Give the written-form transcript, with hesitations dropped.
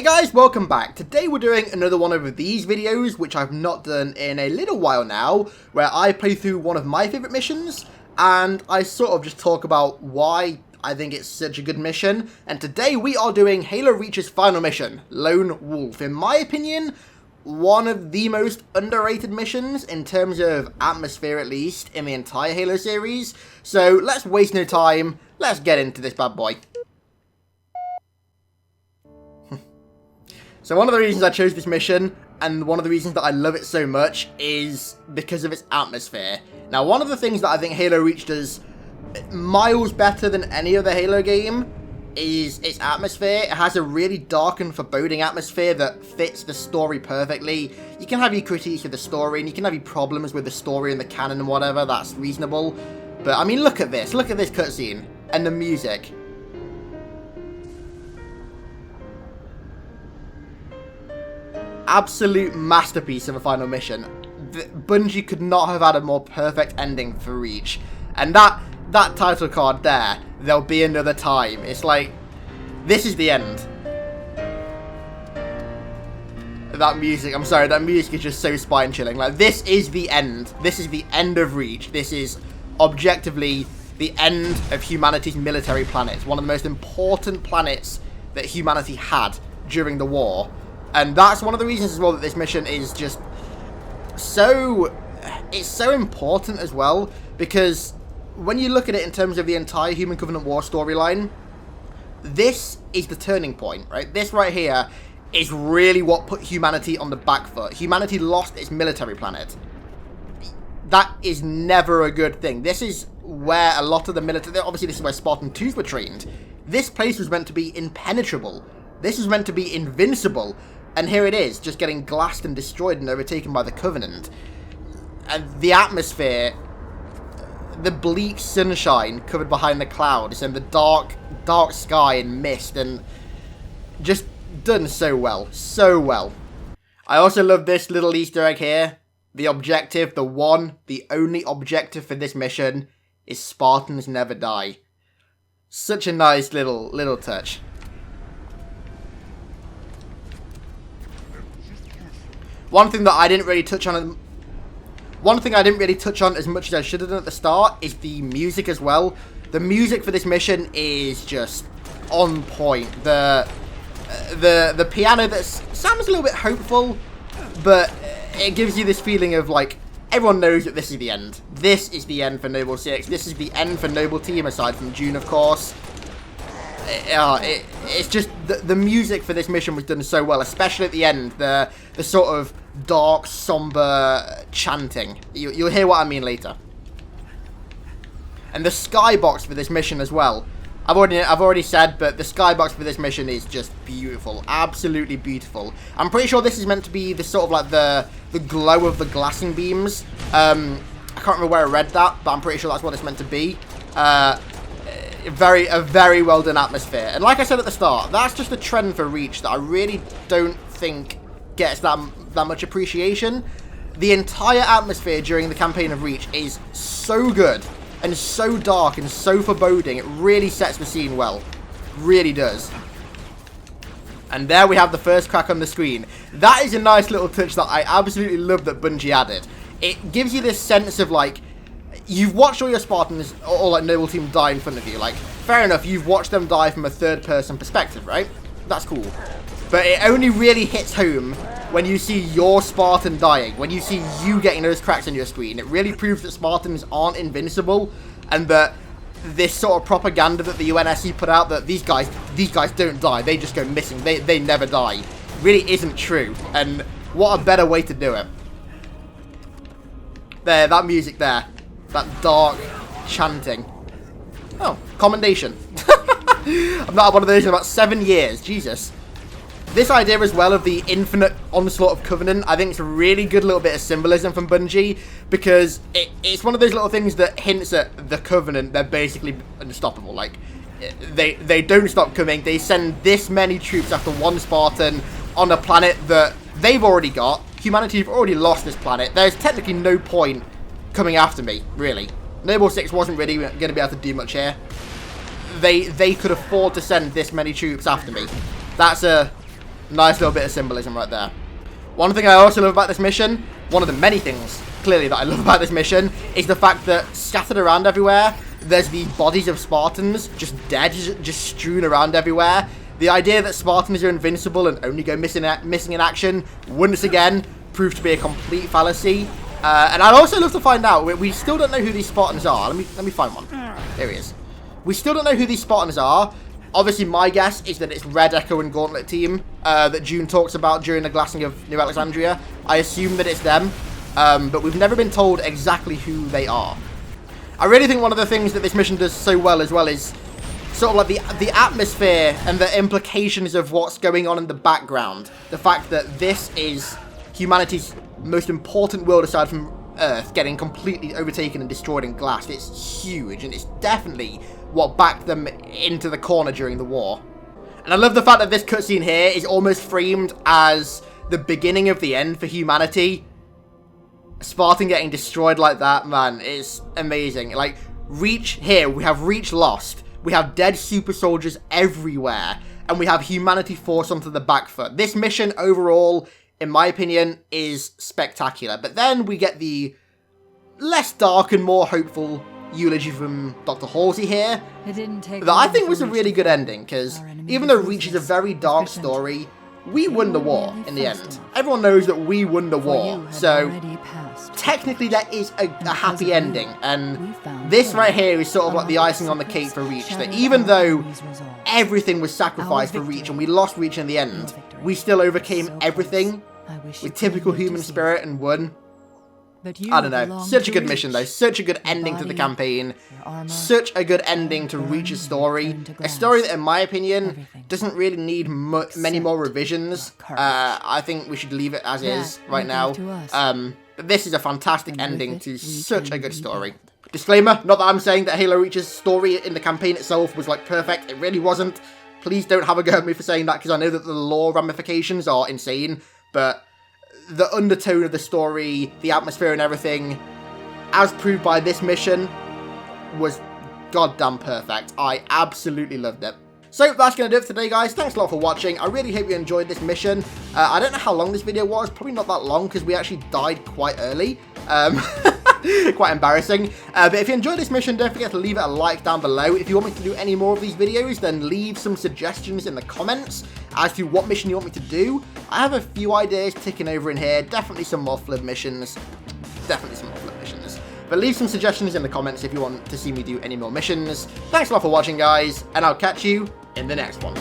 guys, welcome back. Today we're doing another one of these videos, which I've not done in a little while now, where I play through one of my favourite missions, and I sort of just talk about why I think it's such a good mission. And today we are doing Halo Reach's final mission, Lone Wolf. In my opinion, one of the most underrated missions, in terms of atmosphere at least, in the entire Halo series. So let's waste no time, let's get into this bad boy. So one of the reasons I chose this mission, and one of the reasons that I love it so much, is because of its atmosphere. Now, one of the things that I think Halo Reach does miles better than any other Halo game is its atmosphere. It has a really dark and foreboding atmosphere that fits the story perfectly. You can have your critiques of the story, and you can have your problems with the story and the canon and whatever, that's reasonable. But, I mean, look at this cutscene, and the music. Absolute masterpiece of a final mission. Bungie could not have had a more perfect ending for Reach. And that title card there, there'll be another time. It's like, this is the end. That music, I'm sorry, that music is just so spine-chilling. Like, this is the end. This is the end of Reach. This is objectively the end of humanity's military planet. One of the most important planets that humanity had during the war. And that's one of the reasons as well that this mission is just so... It's so important as well, because when you look at it in terms of the entire Human Covenant War storyline, this is the turning point, right? This right here is really what put humanity on the back foot. Humanity lost its military planet. That is never a good thing. This is where a lot of the military... Obviously, this is where Spartan 2s were trained. This place was meant to be impenetrable. This was meant to be invincible. And here it is, just getting glassed and destroyed and overtaken by the Covenant. And the atmosphere, the bleak sunshine covered behind the clouds, and the dark sky and mist, and just done so well. So well. I also love this little Easter egg here. The objective, the only objective for this mission is Spartans never die. Such a nice little touch. One thing I didn't really touch on as much as I should have done at the start is the music as well. The music for this mission is just on point. The piano that sounds a little bit hopeful, but it gives you this feeling of like everyone knows that this is the end. This is the end for Noble 6. This is the end for Noble Team, aside from June, of course. It's just the music for this mission was done so well, especially at the end. The sort of dark, somber chanting. You'll hear what I mean later. And the skybox for this mission as well. I've already said, but the skybox for this mission is just beautiful, absolutely beautiful. I'm pretty sure this is meant to be the sort of like the glow of the glassing beams. I can't remember where I read that, but I'm pretty sure that's what it's meant to be. A very well done atmosphere. And like I said at the start, that's just a trend for Reach that I really don't think gets that much appreciation. The entire atmosphere during the campaign of Reach is so good and so dark and so foreboding. It really sets the scene well. Really does. And there we have the first crack on the screen. That is a nice little touch that I absolutely love that Bungie added. It gives you this sense of like, you've watched all your Spartans, or like Noble Team die in front of you. Like, fair enough, you've watched them die from a third-person perspective, right? That's cool. But it only really hits home when you see your Spartan dying, when you see you getting those cracks on your screen. It really proves that Spartans aren't invincible, and that this sort of propaganda that the UNSC put out, that these guys don't die, they just go missing, they never die, really isn't true. And what a better way to do it. There, that music there. That dark chanting. Oh, commendation. I've not had one of those in about 7 years. Jesus. This idea as well of the infinite onslaught of Covenant, I think it's a really good little bit of symbolism from Bungie, because it's one of those little things that hints at the Covenant. They're basically unstoppable. Like, they don't stop coming. They send this many troops after one Spartan on a planet that they've already got. Humanity have already lost this planet. There's technically no point coming after me, really. Noble 6 wasn't really going to be able to do much here. They could afford to send this many troops after me. That's a Nice little bit of symbolism right there. One thing I also love about this mission, one of the many things, clearly, that I love about this mission, is the fact that scattered around everywhere, there's the bodies of Spartans just dead, just strewn around everywhere. The idea that Spartans are invincible and only go missing in action, once again, proved to be a complete fallacy. And I'd also love to find out, we still don't know who these Spartans are. Let me find one. There he is. We still don't know who these Spartans are. Obviously, my guess is that it's Red Echo and Gauntlet team that June talks about during the glassing of New Alexandria. I assume that it's them, but we've never been told exactly who they are. I really think one of the things that this mission does so well as well is sort of like the atmosphere and the implications of what's going on in the background. The fact that this is humanity's most important world aside from Earth getting completely overtaken and destroyed and glassed. It's huge, and it's definitely what backed them into the corner during the war. And I love the fact that this cutscene here is almost framed as the beginning of the end for humanity. Spartan getting destroyed like that, man, is amazing. Like, Reach here, we have Reach lost. We have dead super soldiers everywhere. And we have humanity forced onto the back foot. This mission overall, in my opinion, is spectacular. But then we get the less dark and more hopeful eulogy from Dr. Halsey here. That I think was a really good ending, because even though Reach is a very dark story, we won the war in the end. Everyone knows that we won the war, so technically that is a happy ending, and this right here is sort of like the icing on the cake for Reach, that even though everything was sacrificed for Reach and we lost Reach in the end, we still overcame everything with typical human spirit and won. I don't know, such a good mission though, such a good ending to the campaign, such a good ending to Reach's story, a story that in my opinion doesn't really need many more revisions. I think we should leave it as is right now, but this is a fantastic ending to such a good story. Disclaimer, not that I'm saying that Halo Reach's story in the campaign itself was like perfect, it really wasn't. Please don't have a go at me for saying that, because I know that the lore ramifications are insane, but the undertone of the story, the atmosphere and everything, as proved by this mission, was goddamn perfect. I absolutely loved it. So that's going to do it for today, guys. Thanks a lot for watching. I really hope you enjoyed this mission. I don't know how long this video was. Probably not that long, because we actually died quite early. Quite embarrassing. But if you enjoyed this mission, don't forget to leave it a like down below. If you want me to do any more of these videos, then leave some suggestions in the comments as to what mission you want me to do. I have a few ideas ticking over in here. Definitely some more flood missions. But leave some suggestions in the comments if you want to see me do any more missions. Thanks a lot for watching, guys, and I'll catch you in the next one.